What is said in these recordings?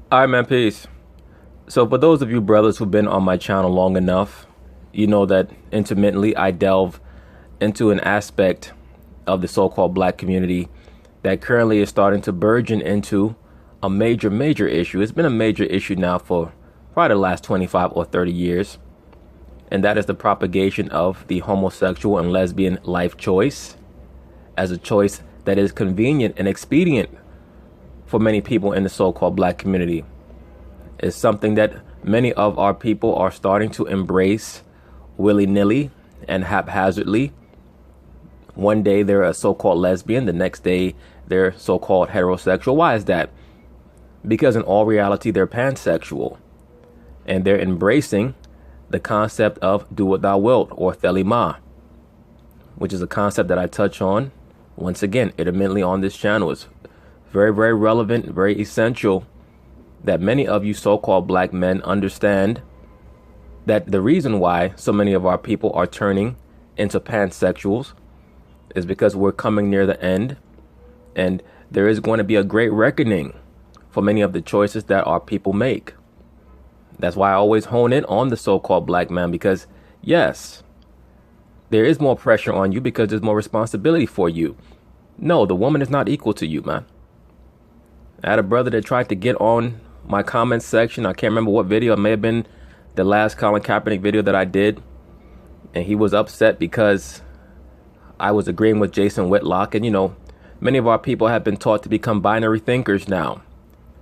All right, man, peace. So, for those of you brothers who've been on my channel long enough, you know that intermittently I delve into an aspect of the so-called black community that currently is starting to burgeon into a major issue. It's been a major issue now for probably the last 25 or 30 years, and that is the propagation of the homosexual and lesbian life choice as a choice that is convenient and expedient for many people in the so-called black community. Is something that many of our people are starting to embrace willy-nilly and haphazardly. One day they're a so-called lesbian, the next day they're so-called heterosexual. Why is that? Because in all reality, they're pansexual, and they're embracing the concept of do what thou wilt, or thelema, which is a concept that I touch on once again intermittently on this channel. It's very relevant, very essential that many of you so-called black men understand that the reason why so many of our people are turning into pansexuals is because we're coming near the end, and there is going to be a great reckoning for many of the choices that our people make. That's why I always hone in on the so-called black man, because yes, there is more pressure on you because there's more responsibility for you. No, the woman is not equal to you, man. I had a brother that tried to get on my comments section. I can't remember what video. It may have been the last Colin Kaepernick video that I did. And he was upset because I was agreeing with Jason Whitlock. And, you know, many of our people have been taught to become binary thinkers now.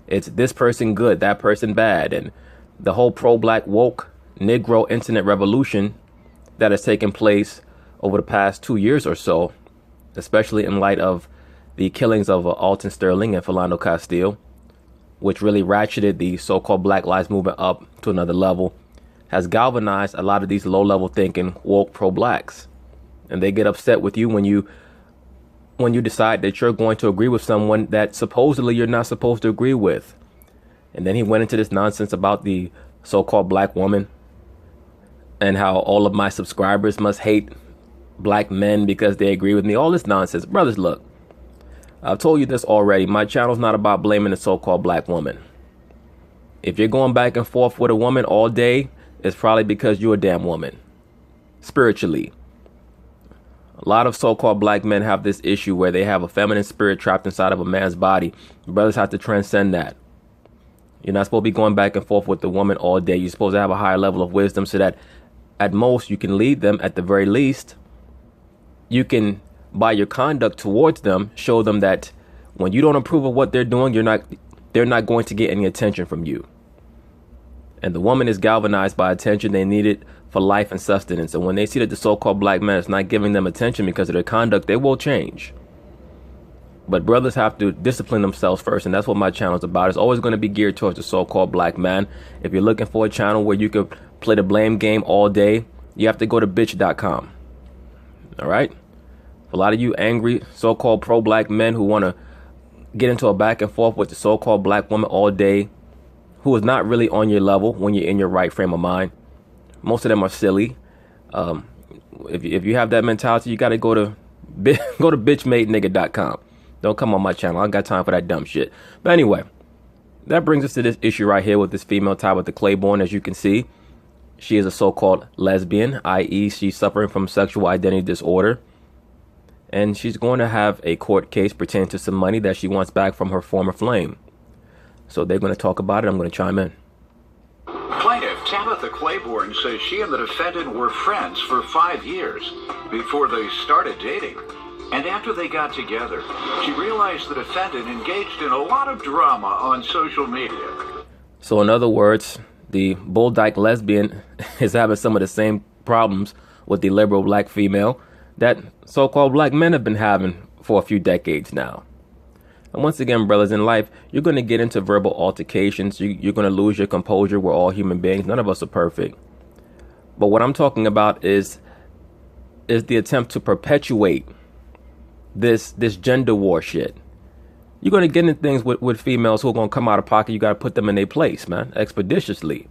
It's this person good, that person bad. And the whole pro-black woke Negro internet revolution that has taken place over the past 2 years or so, especially in light of the killings of Alton Sterling and Philando Castile, which really ratcheted the so-called Black Lives Movement up to another level, has galvanized a lot of these low-level thinking woke pro-blacks. And they get upset with you when you decide that you're going to agree with someone that supposedly you're not supposed to agree with. And then he went into this nonsense about the so-called black woman and how all of my subscribers must hate black men because they agree with me. All this nonsense. Brothers, look, I've told you this already. My channel's not about blaming the so-called black woman. If you're going back and forth with a woman all day, it's probably because you're a damn woman. Spiritually. A lot of so-called black men have this issue where they have a feminine spirit trapped inside of a man's body. Brothers have to transcend that. You're not supposed to be going back and forth with the woman all day. You're supposed to have a higher level of wisdom so that at most you can lead them. At the very least, you can, by your conduct towards them, show them that when you don't approve of what they're doing, they're not going to get any attention from you. And the woman is galvanized by attention. They need it for life and sustenance. And when they see that the so-called black man is not giving them attention because of their conduct, they will change. But brothers have to discipline themselves first. And that's what my channel is about. It's always going to be geared towards the so-called black man. If you're looking for a channel where you can play the blame game all day, you have to go to bitch.com. All right. A lot of you angry so-called pro-black men who want to get into a back and forth with the so-called black woman all day, who is not really on your level when you're in your right frame of mind. Most of them are silly. If you have that mentality, you got to go to bitchmadenigga.com. Don't come on my channel. I don't got time for that dumb shit. But anyway, that brings us to this issue right here with this female Tabitha Claiborne. As you can see, she is a so-called lesbian, i.e. she's suffering from sexual identity disorder. And she's going to have a court case pertaining to some money that she wants back from her former flame. So they're going to talk about it. I'm going to chime in. Plaintiff Tabitha Claiborne says she and the defendant were friends for 5 years before they started dating. And after they got together, she realized the defendant engaged in a lot of drama on social media. So in other words, the bull dyke lesbian is having some of the same problems with the liberal black female that so-called black men have been having for a few decades now. And once again, brothers, in life, you're going to get into verbal altercations. You're going to lose your composure. We're all human beings. None of us are perfect. But what I'm talking about is the attempt to perpetuate this gender war shit. You're going to get into things with females who are going to come out of pocket. You got to put them in their place, man, expeditiously.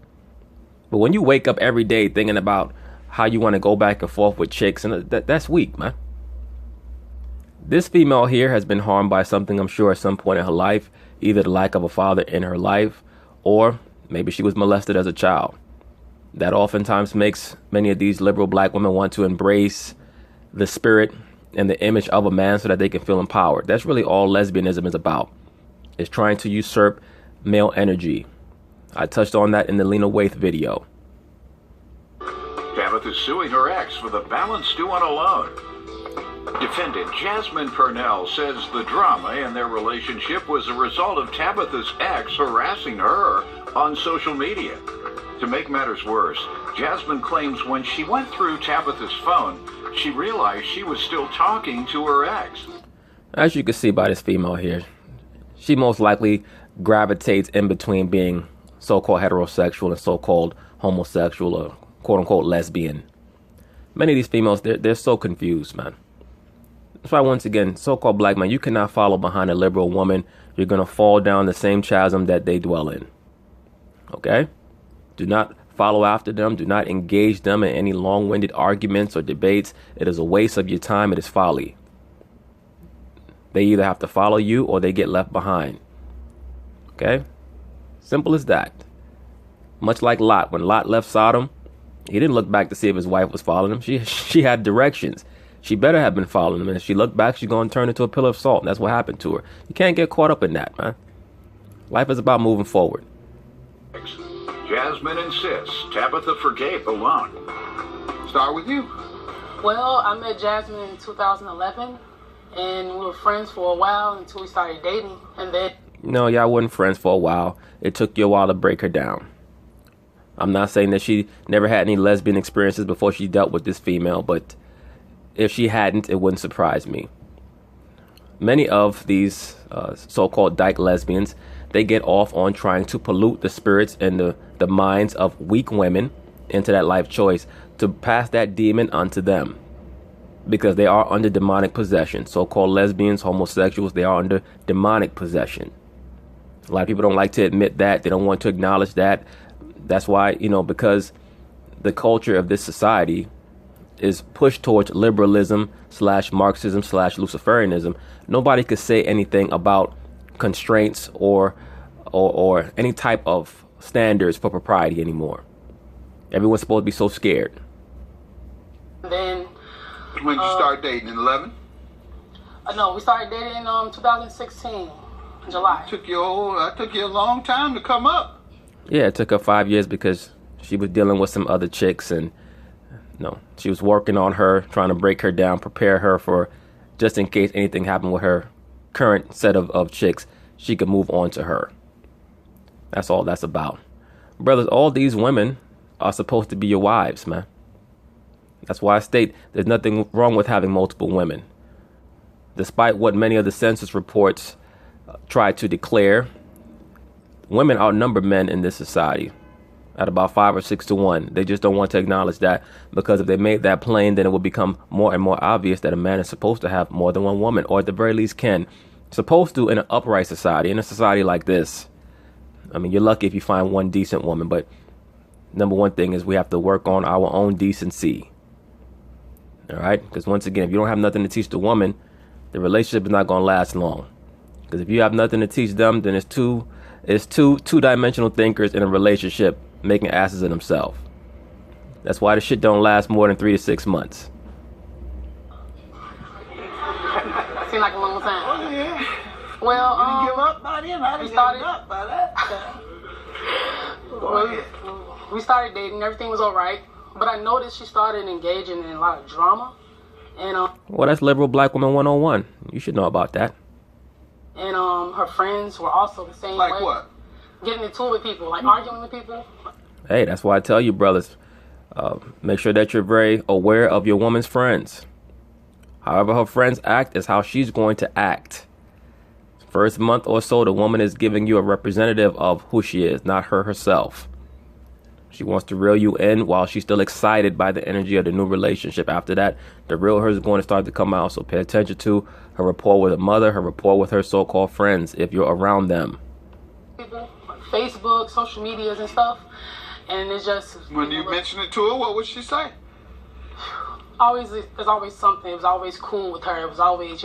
But when you wake up every day thinking about how you want to go back and forth with chicks, and that's weak, man. This female here has been harmed by something, I'm sure, at some point in her life, either the lack of a father in her life or maybe she was molested as a child. That oftentimes makes many of these liberal black women want to embrace the spirit and the image of a man so that they can feel empowered. That's really all lesbianism is about. It's trying to usurp male energy. I touched on that in the Lena Waithe video. Tabitha is suing her ex for the balance due on a loan. Defendant Jasmine Purnell says the drama in their relationship was a result of Tabitha's ex harassing her on social media. To make matters worse, Jasmine claims when she went through Tabitha's phone, she realized she was still talking to her ex. As you can see by this female here, she most likely gravitates in between being so-called heterosexual and so-called homosexual or quote-unquote lesbian. Many of these females, they're so confused, man. That's why, once again, so-called black man, you cannot follow behind a liberal woman. You're going to fall down the same chasm that they dwell in. Okay? Do not follow after them. Do not engage them in any long-winded arguments or debates. It is a waste of your time. It is folly. They either have to follow you or they get left behind. Okay? Simple as that. Much like Lot. When Lot left Sodom, he didn't look back to see if his wife was following him. She had directions. She better have been following him. And if she looked back, she's going to turn into a pillar of salt. And that's what happened to her. You can't get caught up in that, man. Life is about moving forward. Jasmine insists Tabitha forgave the loan. Start with you. Well, I met Jasmine in 2011, and we were friends for a while until we started dating, and then... No, y'all weren't friends for a while. It took you a while to break her down. I'm not saying that she never had any lesbian experiences before she dealt with this female, but if she hadn't, it wouldn't surprise me. Many of these so-called dyke lesbians, they get off on trying to pollute the spirits and the minds of weak women into that life choice to pass that demon onto them, because they are under demonic possession. So-called lesbians, homosexuals, they are under demonic possession. A lot of people don't like to admit that. They don't want to acknowledge that. That's why, because the culture of this society is pushed towards liberalism / Marxism / Luciferianism, nobody could say anything about constraints or any type of standards for propriety anymore. Everyone's supposed to be so scared. Then when did you start dating? In 11? No, we started dating in 2016, July. Took you a long time to come up. Yeah, it took her 5 years because she was dealing with some other chicks, and she was working on her, trying to break her down, prepare her for just in case anything happened with her current set of chicks, she could move on to her. That's all that's about. Brothers, all these women are supposed to be your wives, man. That's why I state there's nothing wrong with having multiple women. Despite what many of the census reports try to declare, women outnumber men in this society at about 5 or 6 to 1. They just don't want to acknowledge that, because if they made that plain, then it would become more and more obvious that a man is supposed to have more than one woman, or at the very least can. Supposed to in an upright society, in a society like this. I mean, you're lucky if you find one decent woman, but number one thing is we have to work on our own decency. All right? Because once again, if you don't have nothing to teach the woman, the relationship is not going to last long. Because if you have nothing to teach them, then it's two-dimensional thinkers in a relationship making asses of themselves. That's why the shit don't last more than 3 to 6 months. Seemed like a long time. Oh, yeah. Well, You didn't give up by then? I didn't give up by that time. we started dating. Everything was all right. But I noticed she started engaging in a lot of drama. And Well, that's liberal black woman 101. You should know about that. And her friends were also the same way. Like what? Getting into it with people, like arguing with people. Hey, that's why I tell you, brothers, make sure that you're very aware of your woman's friends. However her friends act is how she's going to act. First month or so, the woman is giving you a representative of who she is, not her herself. She wants to reel you in while she's still excited by the energy of the new relationship. After that, the real her is going to start to come out. So pay attention to her rapport with her mother, her rapport with her so-called friends, if you're around them. People, like Facebook, social medias and stuff. And it's just... When you mentioned it to her, what would she say? there's always something. It was always cool with her. It was always,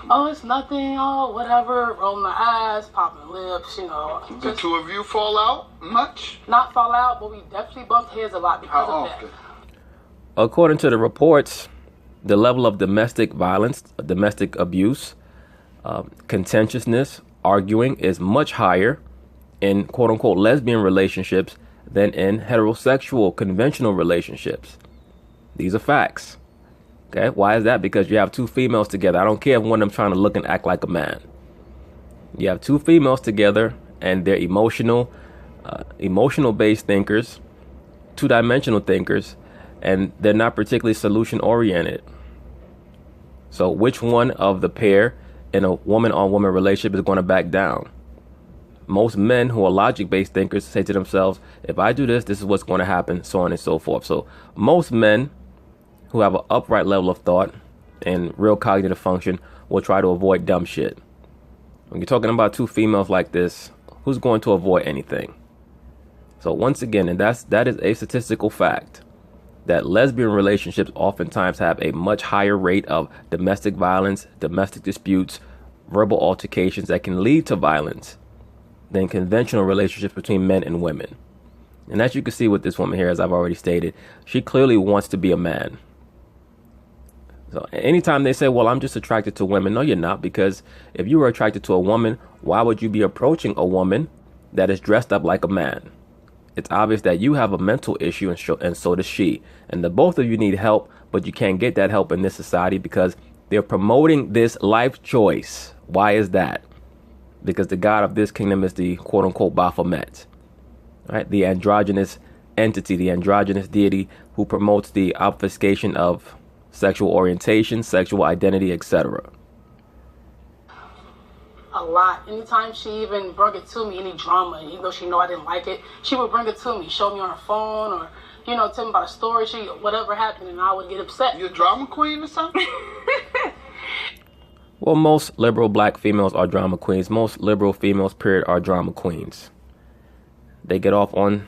oh, it's nothing, oh, whatever, rolling my eyes, popping lips, The two of you fall out much? Not fall out, but we definitely bumped heads a lot because How of often? that. According to the reports, the level of domestic violence, domestic abuse, contentiousness, arguing is much higher in quote unquote lesbian relationships than in heterosexual conventional relationships. These are facts. Okay, why is that? Because you have two females together. I don't care if one of them trying to look and act like a man. You have two females together and they're emotional based thinkers, two-dimensional thinkers, and they're not particularly solution oriented. So which one of the pair in a woman-on-woman relationship is going to back down? Most men who are logic-based thinkers say to themselves, if I do this, this is what's going to happen, so on and so forth. So most men who have an upright level of thought and real cognitive function will try to avoid dumb shit. When you're talking about two females like this, who's going to avoid anything? So once again, and that is a statistical fact, that lesbian relationships oftentimes have a much higher rate of domestic violence, domestic disputes, verbal altercations that can lead to violence than conventional relationships between men and women. And as you can see with this woman here, as I've already stated, she clearly wants to be a man. So anytime they say, well, I'm just attracted to women, no, you're not, because if you were attracted to a woman, why would you be approaching a woman that is dressed up like a man? It's obvious that you have a mental issue and so does she. And the both of you need help, but you can't get that help in this society because they're promoting this life choice. Why is that? Because the god of this kingdom is the quote unquote Baphomet, right? The androgynous entity, the androgynous deity who promotes the obfuscation of sexual orientation, sexual identity, etc. A lot. Anytime she even brought it to me, any drama, even though she know I didn't like it, she would bring it to me, show me on her phone, or tell me about a story, whatever happened, and I would get upset. You a drama queen or something? Well, most liberal black females are drama queens. Most liberal females, period, are drama queens. They get off on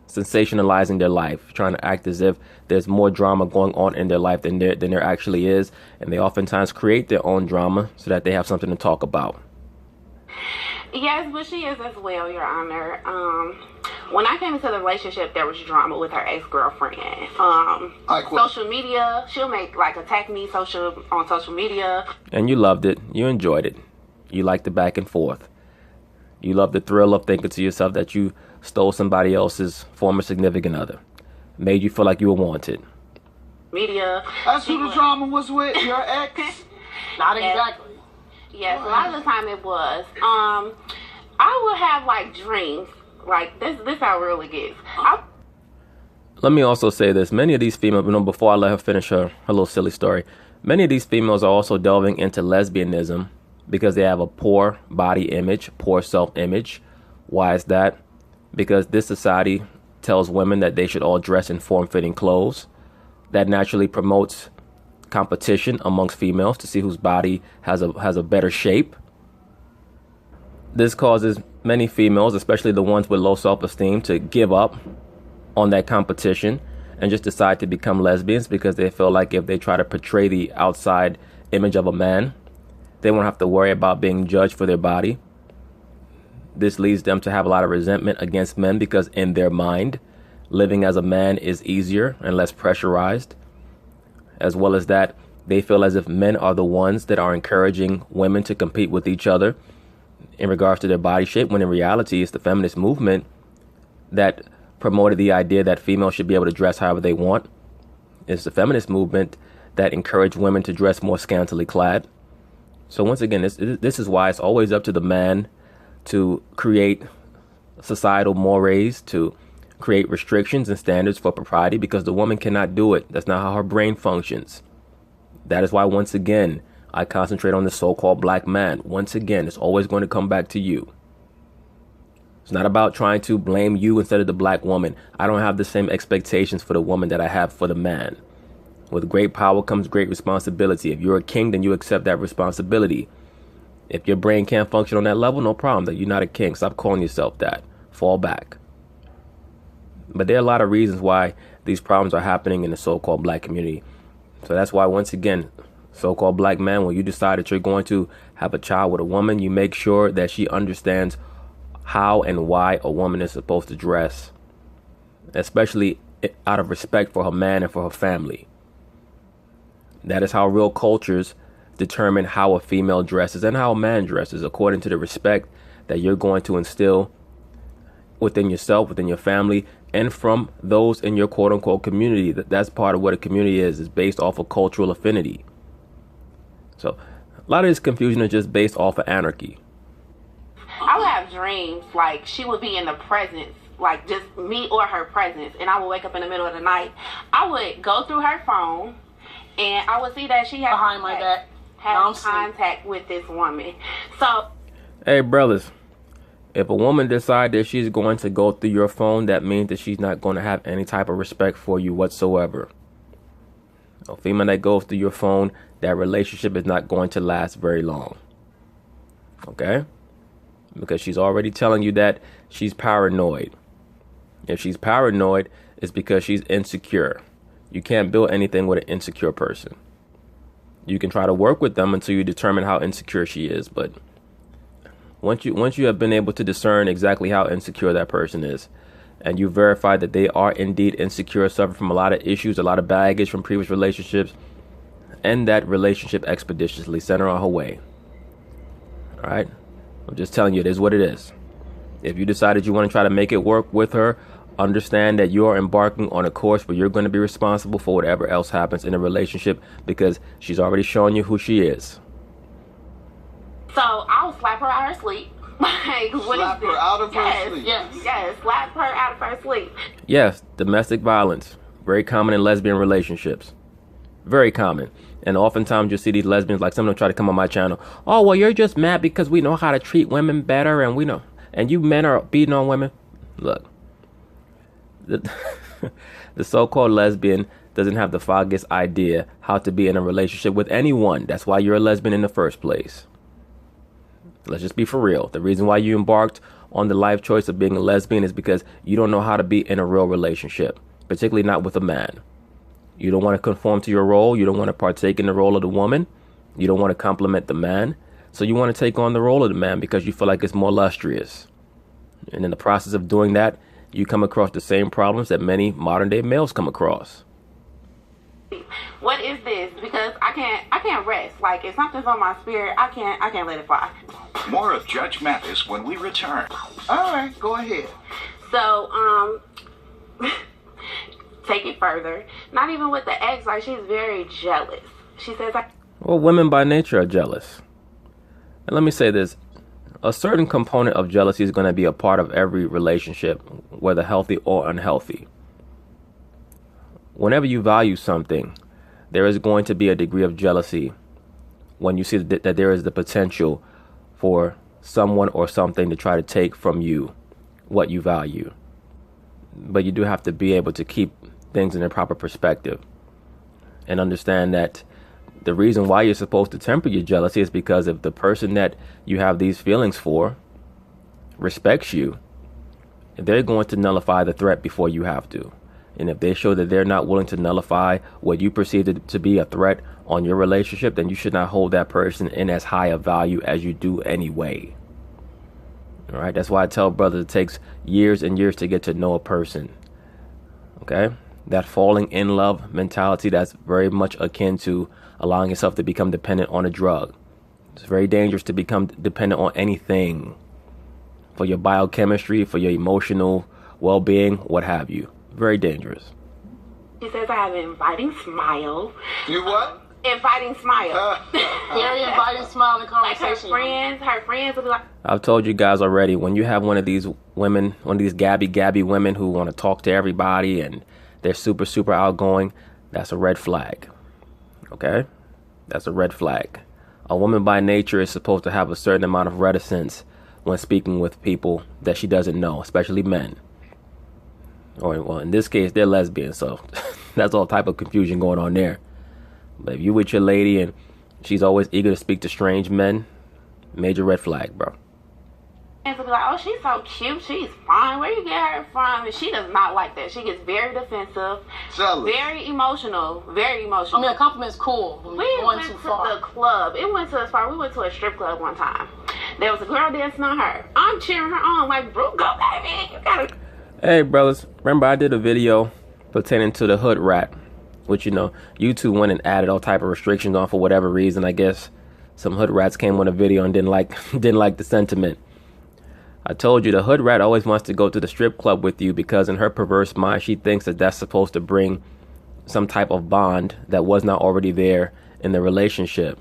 sensationalizing their life, trying to act as if there's more drama going on in their life than there actually is, and they oftentimes create their own drama so that they have something to talk about. Yes, but she is as well, Your Honor. When I came into the relationship, there was drama with her ex-girlfriend. Like what? Social media, she'll attack me on social media. And you loved it. You enjoyed it. You liked the back and forth. You loved the thrill of thinking to yourself that you stole somebody else's former significant other. Made you feel like you were wanted. Media. That's who the drama was with, your ex? Not exactly. Yes, a lot of the time it was. I would have dreams. This how it really gets. Let me also say this. Many of these females, before I let her finish her little silly story, many of these females are also delving into lesbianism because they have a poor body image, poor self-image. Why is that? Because this society tells women that they should all dress in form-fitting clothes. That naturally promotes competition amongst females to see whose body has a better shape. This causes many females, especially the ones with low self-esteem, to give up on that competition and just decide to become lesbians because they feel like if they try to portray the outside image of a man, they won't have to worry about being judged for their body. This leads them to have a lot of resentment against men because in their mind, living as a man is easier and less pressurized. As well as that, they feel as if men are the ones that are encouraging women to compete with each other in regards to their body shape, when in reality it's the feminist movement that promoted the idea that females should be able to dress however they want. It's the feminist movement that encouraged women to dress more scantily clad. So once again, this is why it's always up to the man to create societal mores, to create restrictions and standards for propriety, because the woman cannot do it. That's not how her brain functions. That is why, once again, I concentrate on the so-called black man. Once again, it's always going to come back to you. It's not about trying to blame you instead of the black woman. I don't have the same expectations for the woman that I have for the man. With great power comes great responsibility. If you're a king, then you accept that responsibility. If your brain can't function on that level, no problem. That you're not a king. Stop calling yourself that. Fall back. But there are a lot of reasons why these problems are happening in the so-called black community. So that's why, once again, so-called black man, when you decide that you're going to have a child with a woman, you make sure that she understands how and why a woman is supposed to dress, especially out of respect for her man and for her family. That is how real cultures determine how a female dresses and how a man dresses, according to the respect that you're going to instill within yourself, within your family, and from those in your quote-unquote community. That's part of what a community is based off of cultural affinity. So a lot of this confusion is just based off of anarchy. I would have dreams like she would be in the presence, like just me or her presence, and I would wake up in the middle of the night. I would go through her phone, and I would see that she had behind my back having contact with this woman. So, hey brothers, if a woman decides that she's going to go through your phone, that means that she's not going to have any type of respect for you whatsoever. A female that goes through your phone, that relationship is not going to last very long. Okay? Because she's already telling you that she's paranoid. If she's paranoid, it's because she's insecure. You can't build anything with an insecure person. You can try to work with them until you determine how insecure she is, but once you have been able to discern exactly how insecure that person is, and you verify that they are indeed insecure, suffer from a lot of issues, a lot of baggage from previous relationships, end that relationship expeditiously, send her on her way. All right? I'm just telling you, it is what it is. If you decided you want to try to make it work with her, understand that you are embarking on a course where you're going to be responsible for whatever else happens in a relationship, because she's already shown you who she is. So I'll slap her out of her sleep. Like, what slap is this? her out of her sleep. Yes, slap her out of her sleep. Yes, domestic violence, very common in lesbian relationships. Very common. And oftentimes you see these lesbians, like some of them try to come on my channel. Oh, well, you're just mad because we know how to treat women better, and we know, and you men are beating on women. Look, the so-called lesbian doesn't have the foggiest idea how to be in a relationship with anyone. That's why you're a lesbian in the first place. Let's just be for real. The reason why you embarked on the life choice of being a lesbian is because you don't know how to be in a real relationship, particularly not with a man. You don't want to conform to your role. You don't want to partake in the role of the woman. You don't want to compliment the man. So you want to take on the role of the man because you feel like it's more lustrous. And in the process of doing that, you come across the same problems that many modern day males come across. What is this? Because I can't rest. Like, if something's on my spirit, I can't let it fly. More of Judge Mathis when we return. All right, go ahead. So, take it further. Not even with the ex, like, she's very jealous. She says, well, women by nature are jealous. And let me say this. A certain component of jealousy is going to be a part of every relationship, whether healthy or unhealthy. Whenever you value something, there is going to be a degree of jealousy when you see that there is the potential for someone or something to try to take from you what you value. But you do have to be able to keep things in their proper perspective and understand that the reason why you're supposed to temper your jealousy is because if the person that you have these feelings for respects you, they're going to nullify the threat before you have to. And if they show that they're not willing to nullify what you perceive to be a threat on your relationship, then you should not hold that person in as high a value as you do anyway. All right. That's why I tell brothers it takes years and years to get to know a person. Okay. That falling in love mentality, that's very much akin to allowing yourself to become dependent on a drug. It's very dangerous to become dependent on anything for your biochemistry, for your emotional well-being, what have you. Very dangerous. she says I have an inviting smile. You what? Inviting smile. Very inviting smile in Like conversation. her friends will be like, I've told you guys already, when you have one of these women, one of these gabby women who want to talk to everybody and they're super outgoing, that's a red flag. Okay? That's a red flag. A woman by nature is supposed to have a certain amount of reticence when speaking with people that she doesn't know, especially men. Or, well, in this case, they're lesbians, so that's all type of confusion going on there. But if you with your lady and she's always eager to speak to strange men, major red flag, bro. And to be like, oh, she's so cute, she's fine, where you get her from? And she does not like that. She gets very defensive, Jealous. very emotional, very emotional. I mean, a compliment's cool. But We going went too to far. the club. It went to as far. We went to a strip club one time. There was a girl dancing on her. I'm cheering her on, like, bro, go, baby. You gotta. Hey, brothers, remember I did a video pertaining to the hood rat, which, YouTube went and added all type of restrictions on for whatever reason. I guess some hood rats came on a video and didn't like the sentiment. I told you the hood rat always wants to go to the strip club with you because in her perverse mind, she thinks that that's supposed to bring some type of bond that was not already there in the relationship.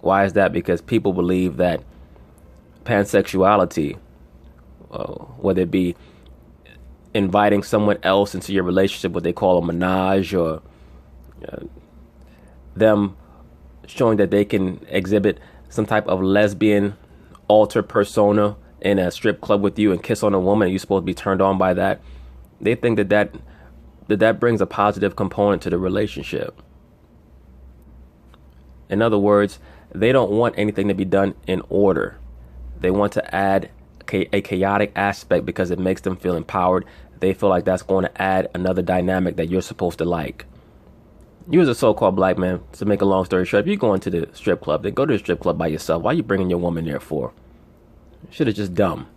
Why is that? Because people believe that pansexuality, whether it be inviting someone else into your relationship, what they call a menage, or them showing that they can exhibit some type of lesbian alter persona in a strip club with you and kiss on a woman, and you're supposed to be turned on by that. They think that brings a positive component to the relationship. In other words, they don't want anything to be done in order. They want to add a chaotic aspect because it makes them feel empowered. They feel like that's going to add another dynamic that you're supposed to like. You as a so-called black man, to make a long story short, if you're going to the strip club, then go to the strip club by yourself. Why are you bringing your woman there for? Shit is just dumb.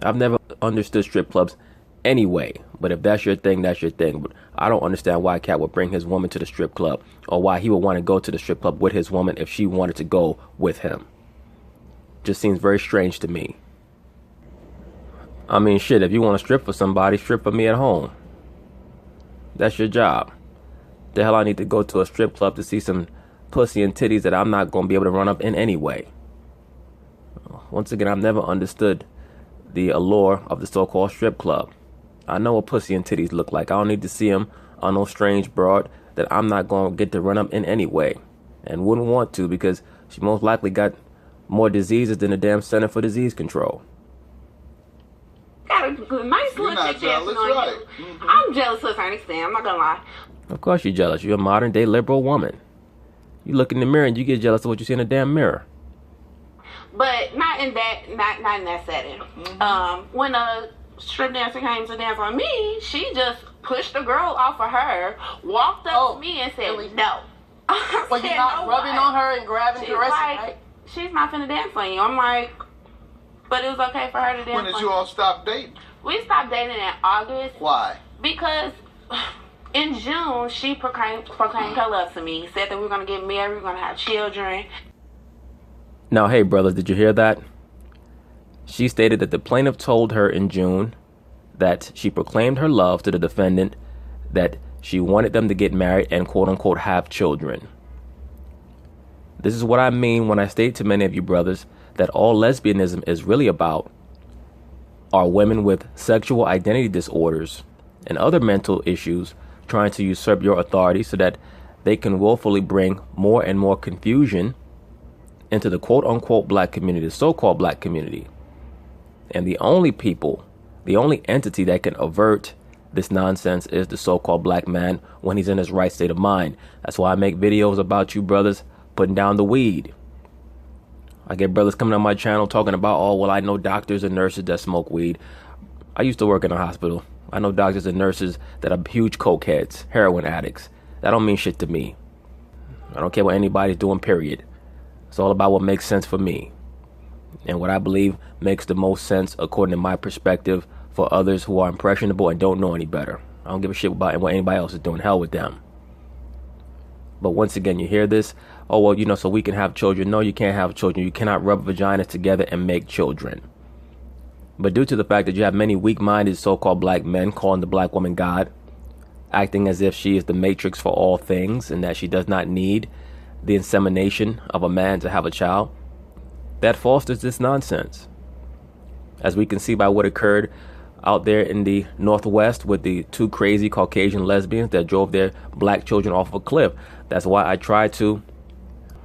I've never understood strip clubs anyway. But if that's your thing, that's your thing. But I don't understand why a cat would bring his woman to the strip club, or why he would want to go to the strip club with his woman if she wanted to go with him. Just seems very strange to me. I mean, shit, if you want to strip for somebody, strip for me at home. That's your job. The hell I need to go to a strip club to see some pussy and titties that I'm not going to be able to run up in anyway. Once again, I've never understood the allure of the so-called strip club. I know what pussy and titties look like. I don't need to see them on no strange broad that I'm not going to get to run up in anyway. And wouldn't want to, because she most likely got more diseases than the damn Center for Disease Control. Got a nice little chick dancing on right? you. Mm-hmm. I'm jealous to a certain extent. I'm not gonna lie. Of course you're jealous. You're a modern day liberal woman. You look in the mirror and you get jealous of what you see in the damn mirror. But not in that setting. Mm-hmm. When a strip dancer came to dance on me, she just pushed the girl off of her, walked up to me and said, really? no. Well, you're not rubbing on her and grabbing and caressing, like, right? She's not finna dance on you. I'm like, but it was okay for her to dance When did on you all stop dating? We stopped dating in August. Why? Because in June, she proclaimed her love to me. Said that we were going to get married, we were going to have children. Now, hey, brothers, did you hear that? She stated that the plaintiff told her in June that she proclaimed her love to the defendant, that she wanted them to get married and quote-unquote have children. This is what I mean when I state to many of you brothers that all lesbianism is really about are women with sexual identity disorders and other mental issues trying to usurp your authority so that they can willfully bring more and more confusion into the quote-unquote black community, the so-called black community. And the only entity that can avert this nonsense is the so-called black man when he's in his right state of mind. That's why I make videos about you brothers putting down the weed. I get brothers coming on my channel talking about, oh, well, I know doctors and nurses that smoke weed. I used to work in a hospital. I know doctors and nurses that are huge coke heads, heroin addicts. That don't mean shit to me. I don't care what anybody's doing, period. It's all about what makes sense for me. And what I believe makes the most sense according to my perspective for others who are impressionable and don't know any better. I don't give a shit about what anybody else is doing. Hell with them. But once again, you hear this, oh, well, so we can have children. No, you can't have children. You cannot rub vaginas together and make children. But due to the fact that you have many weak-minded so-called black men calling the black woman God, acting as if she is the matrix for all things and that she does not need the insemination of a man to have a child, that fosters this nonsense. As we can see by what occurred out there in the Northwest with the two crazy Caucasian lesbians that drove their black children off a cliff. That's why I try to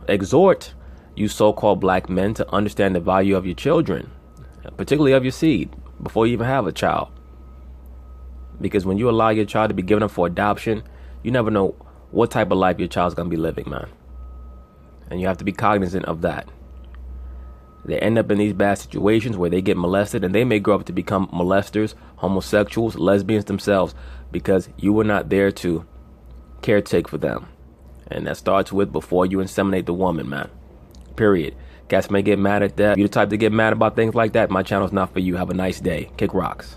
exhort you so-called black men to understand the value of your children, particularly of your seed, before you even have a child. Because when you allow your child to be given up for adoption, you never know what type of life your child's going to be living, man. And you have to be cognizant of that. They end up in these bad situations where they get molested, and they may grow up to become molesters, homosexuals, lesbians themselves, because you were not there to caretake for them. And that starts with before you inseminate the woman, man. Period. Cats may get mad at that. If you're the type to get mad about things like that, my channel's not for you. Have a nice day. Kick rocks.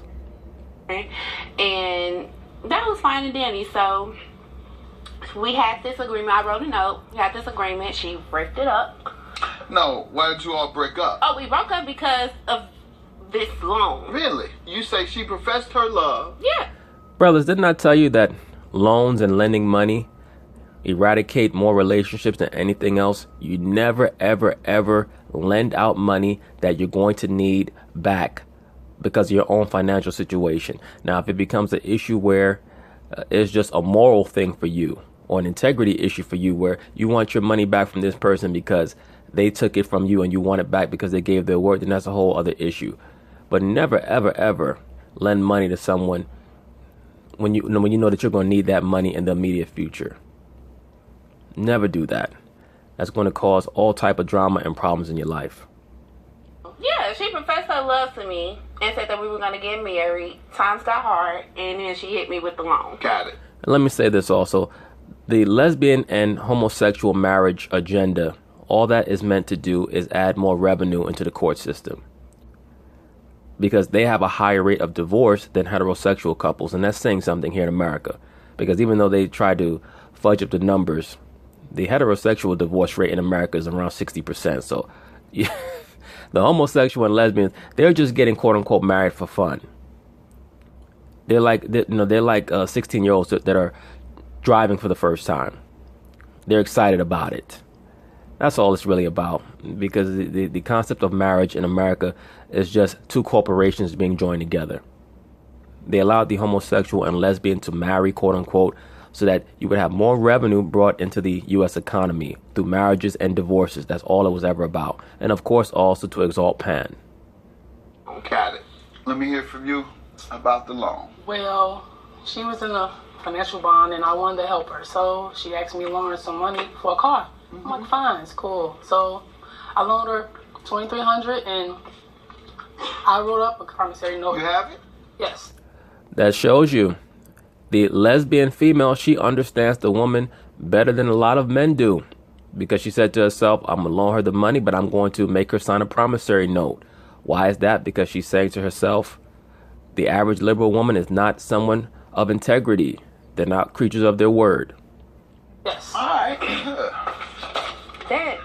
And that was fine and dandy. So we had this agreement. I wrote a note. We had this agreement. She ripped it up. No, why did you all break up? Oh, we broke up because of this loan. Really? You say she professed her love? Yeah. Brothers, didn't I tell you that loans and lending money eradicate more relationships than anything else? You never, ever, ever lend out money that you're going to need back because of your own financial situation. Now, if it becomes an issue where it's just a moral thing for you, or an integrity issue for you, where you want your money back from this person because they took it from you and you want it back because they gave their word, then that's a whole other issue. But never, ever, ever lend money to someone when you know that you're going to need that money in the immediate future. Never do that. That's going to cause all type of drama and problems in your life. Yeah, she professed her love to me and said that we were going to get married. Times got hard, and then she hit me with the loan. Got it. And let me say this also. The lesbian and homosexual marriage agenda, all that is meant to do is add more revenue into the court system. Because they have a higher rate of divorce than heterosexual couples. And that's saying something here in America. Because even though they try to fudge up the numbers, the heterosexual divorce rate in America is around 60%. So yeah, the homosexual and lesbians, they're just getting quote unquote married for fun. They're like 16-year-olds that are driving for the first time. They're excited about it. That's all it's really about, because the concept of marriage in America is just two corporations being joined together. They allowed the homosexual and lesbian to marry, quote unquote, so that you would have more revenue brought into the U.S. economy through marriages and divorces. That's all it was ever about. And of course, also to exalt Pan. Got it. Let me hear from you about the loan. Well, she was in a financial bond and I wanted to help her. So she asked me to loan her some money for a car. I'm like, fine, it's cool. So I loaned her $2,300 and I wrote up a promissory note. You have it? Yes. That shows you. The lesbian female, she understands the woman better than a lot of men do. Because she said to herself, I'm going to loan her the money, but I'm going to make her sign a promissory note. Why is that? Because she's saying to herself, the average liberal woman is not someone of integrity. They're not creatures of their word. Yes. All right. That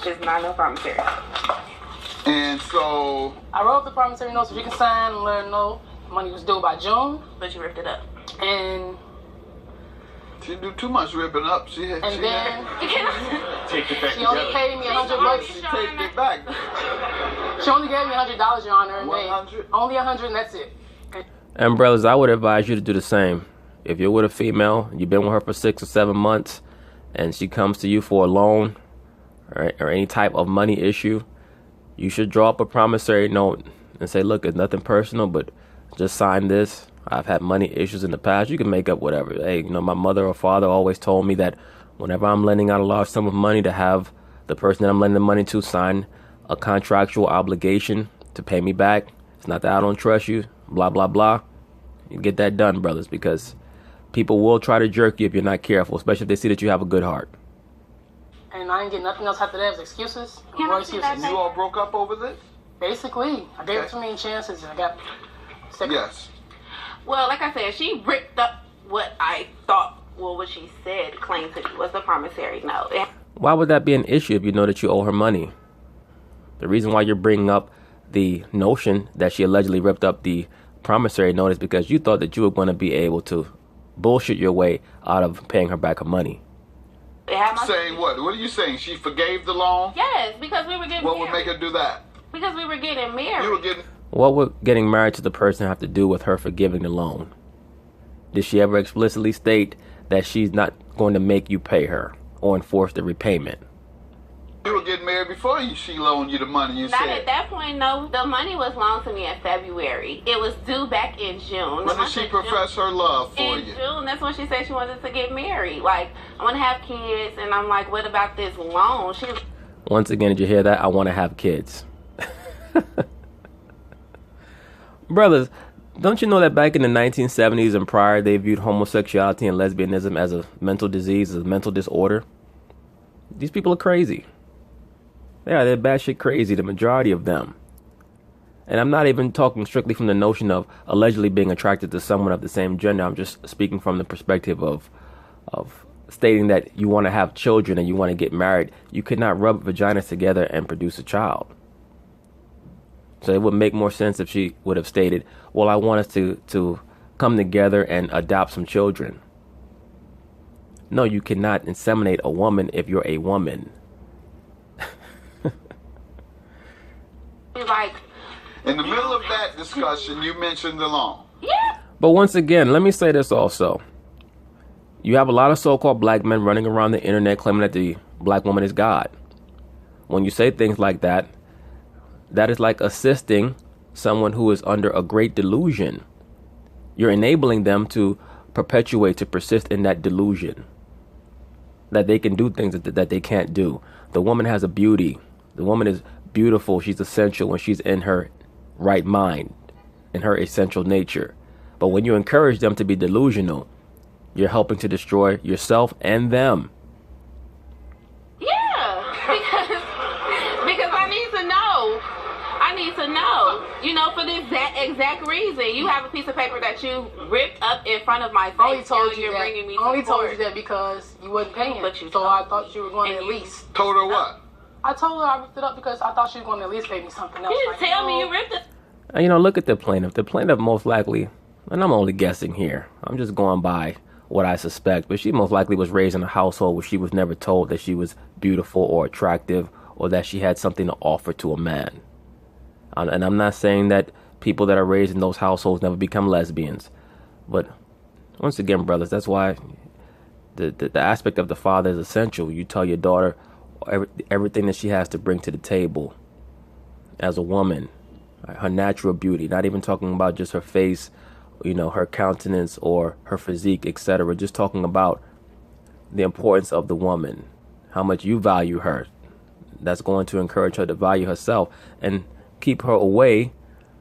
is not no promissory. And so, I wrote up the promissory note so she can sign and let her know money was due by June. But you ripped it up. And she didn't do too much ripping up. She then take it back she only paid me $100. She take it back. She only gave me $100, Your Honor, and 100? only $100, and that's it. And brothers, I would advise you to do the same. If you're with a female, you've been with her for 6 or 7 months, and she comes to you for a loan or any type of money issue, you should draw up a promissory note and say, look, it's nothing personal, but just sign this. I've had money issues in the past. You can make up whatever. Hey, my mother or father always told me that whenever I'm lending out a large sum of money, to have the person that I'm lending the money to sign a contractual obligation to pay me back. It's not that I don't trust you, blah, blah, blah. You get that done, brothers, because people will try to jerk you if you're not careful, especially if they see that you have a good heart. And I didn't get nothing else after that. It was excuses. Can More I see that excuses. You all broke up over this? Basically, I gave her too many chances and I got sick. Yes. Well, like I said, she ripped up what I thought, what she said, claimed to be was the promissory note. Why would that be an issue if you know that you owe her money? The reason why you're bringing up the notion that she allegedly ripped up the promissory note is because you thought that you were going to be able to bullshit your way out of paying her back her money. Saying what? What are you saying? She forgave the loan? Yes, because we were getting What married. would make her do that? Because we were getting married. You were getting... What would getting married to the person have to do with her forgiving the loan? Did she ever explicitly state that she's not going to make you pay her or enforce the repayment? You were getting married before she loaned you the money, you Not said. at that point, no. The money was loaned to me in February. It was due back in June. When did she profess her love for In you? June, that's when she said she wanted to get married. Like, I want to have kids, and I'm like, what about this loan? Once again, did you hear that? I want to have kids. Brothers, don't you know that back in the 1970s and prior, they viewed homosexuality and lesbianism as a mental disease, as a mental disorder? These people are crazy. Yeah, they're batshit crazy, the majority of them. And I'm not even talking strictly from the notion of allegedly being attracted to someone of the same gender. I'm just speaking from the perspective of stating that you want to have children and you want to get married. You could not rub vaginas together and produce a child. So it would make more sense if she would have stated, well, I want us to come together and adopt some children. No, you cannot inseminate a woman if you're a woman. Like, in the middle of that discussion, you mentioned the law. yeah. But once again, let me say this also. You have a lot of so-called black men running around the internet claiming that the black woman is God. When you say things like that, that is like assisting someone who is under a great delusion. You're enabling them to perpetuate, to persist in that delusion. That they can do things that they can't do. The woman has a beauty. The woman is beautiful. She's essential when she's in her right mind, in her essential nature. But when you encourage them to be delusional, you're helping to destroy yourself and them. Yeah, because I need to know. I need to know. You know, for this exact reason. You have a piece of paper that you ripped up in front of my face. Only told you you're that. Bringing me Only to told court. you that because you wasn't paying. But you so told I thought you were going to and at you- least. Told her what? I told her I ripped it up because I thought she was going to at least pay me something else. You didn't Like, tell me no. you ripped it. And, you know, look at the plaintiff. The plaintiff most likely, and I'm only guessing here, I'm just going by what I suspect, but she most likely was raised in a household where she was never told that she was beautiful or attractive or that she had something to offer to a man. And I'm not saying that people that are raised in those households never become lesbians. But once again, brothers, that's why the aspect of the father is essential. You tell your daughter everything that she has to bring to the table as a woman, her natural beauty, not even talking about just her face, you know, her countenance or her physique, etc. Just talking about the importance of the woman, how much you value her. That's going to encourage her to value herself and keep her away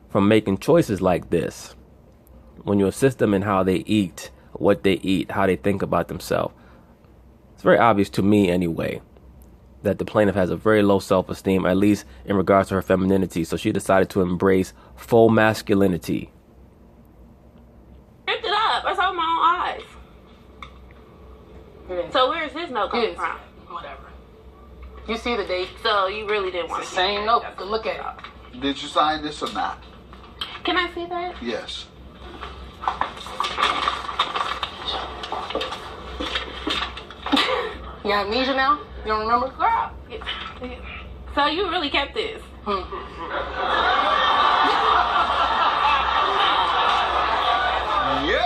from making choices like this. When you assist them in how they eat, what they eat, how they think about themselves, it's very obvious to me anyway that the plaintiff has a very low self-esteem, at least in regards to her femininity. So she decided to embrace full masculinity. Ripped it up. I saw with my own eyes. Yeah. So where is this note coming Yes. from? Whatever. You see the date. So you really didn't want It's to the same note. Good look at it. Did you sign this or not? Can I see that? Yes. You got amnesia now? You don't remember? Girl. So you really kept this? Yep.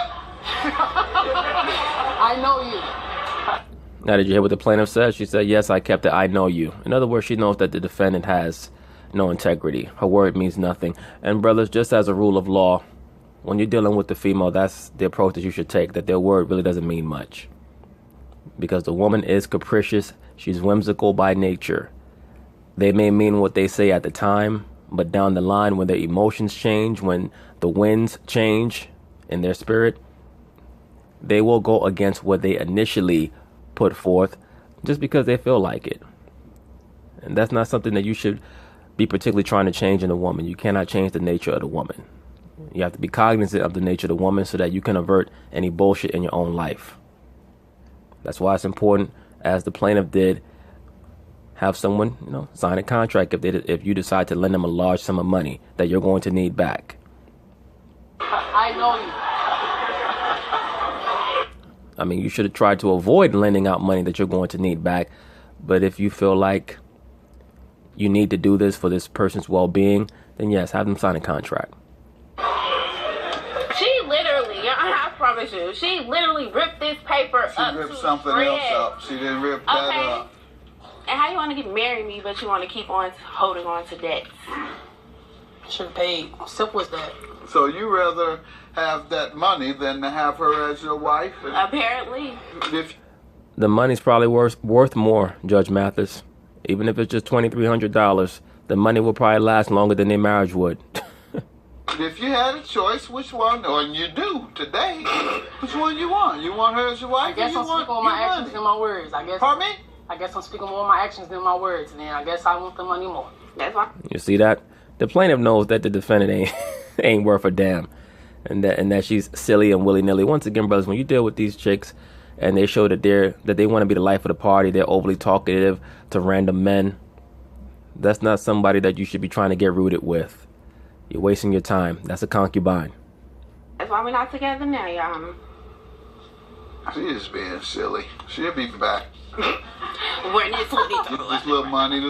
I know you. Now, did you hear what the plaintiff said? She said, yes, I kept it. I know you. In other words, she knows that the defendant has no integrity. Her word means nothing. And brothers, just as a rule of law, when you're dealing with the female, that's the approach that you should take, that their word really doesn't mean much. Because the woman is capricious. She's whimsical by nature. They may mean what they say at the time, but down the line, when their emotions change, when the winds change in their spirit, they will go against what they initially put forth just because they feel like it. And that's not something that you should be particularly trying to change in a woman. You cannot change the nature of the woman. You have to be cognizant of the nature of the woman so that you can avert any bullshit in your own life. That's why it's important, as the plaintiff did, have someone, you know, sign a contract if you decide to lend them a large sum of money that you're going to need back. I know you. I mean, you should have tried to avoid lending out money that you're going to need back. But if you feel like you need to do this for this person's well-being, then yes, have them sign a contract. She literally, I promise you, she literally ripped this paper She up ripped to something spread. else up. She didn't rip that Okay. up. And how you want to get marry me, but you want to keep on holding on to debts? Should have paid. Simple as that. So you rather have that money than to have her as your wife? And Apparently. if The money's probably worth more, Judge Mathis, Even if it's just $2,300, the money will probably last longer than their marriage would. If you had a choice, which one, or you do today, which one you want? You want her as your wife? I guess or I'm you want speaking with my actions than my words. I guess. Pardon me? I guess I'm speaking more with my actions than my words. And then I guess I want the money more. That's why. You see that? The plaintiff knows that the defendant ain't worth a damn, and that she's silly and willy-nilly. Once again, brothers, when you deal with these chicks and they show that they want to be the life of the party, they're overly talkative to random men, that's not somebody that you should be trying to get rooted with. You're wasting your time. That's a concubine. That's why we're not together now, Your Honor. She is being silly. She'll be back. When it's This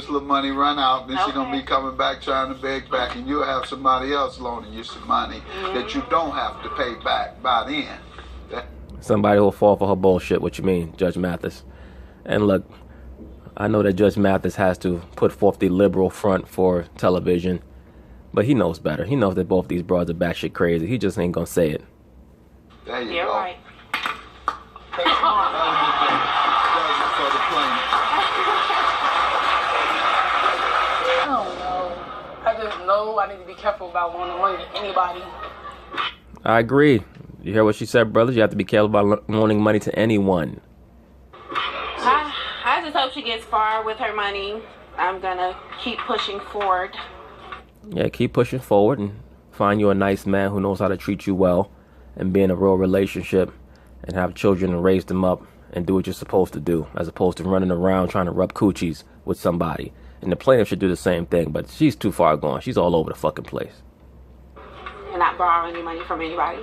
little money run out, then she's gonna be Okay. coming back trying to beg back, and you'll have somebody else loaning you some money that you don't have to pay back by then. Somebody who'll fall for her bullshit. What you mean, Judge Mathis? And look, I know that Judge Mathis has to put forth the liberal front for television, but he knows better. He knows that both these broads are batshit crazy. He just ain't gonna say it. There you You're go. right. I don't know. I just know I need to be careful about loaning money to anybody. I agree. You hear what she said, brothers? You have to be careful about loaning money to anyone. I just hope she gets far with her money. I'm gonna keep pushing forward. Yeah, keep pushing forward and find you a nice man who knows how to treat you well and be in a real relationship and have children and raise them up and do what you're supposed to do, as opposed to running around trying to rub coochies with somebody. And the plaintiff should do the same thing, but she's too far gone. She's all over the fucking place. And not borrow any money from anybody.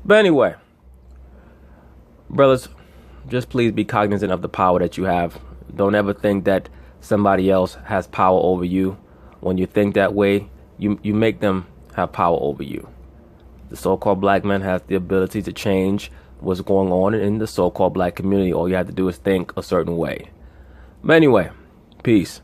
But anyway, brothers, just please be cognizant of the power that you have. Don't ever think that somebody else has power over you. When you think that way, you make them have power over you. The so-called black man has the ability to change what's going on in the so-called black community. All you have to do is think a certain way. But anyway, peace.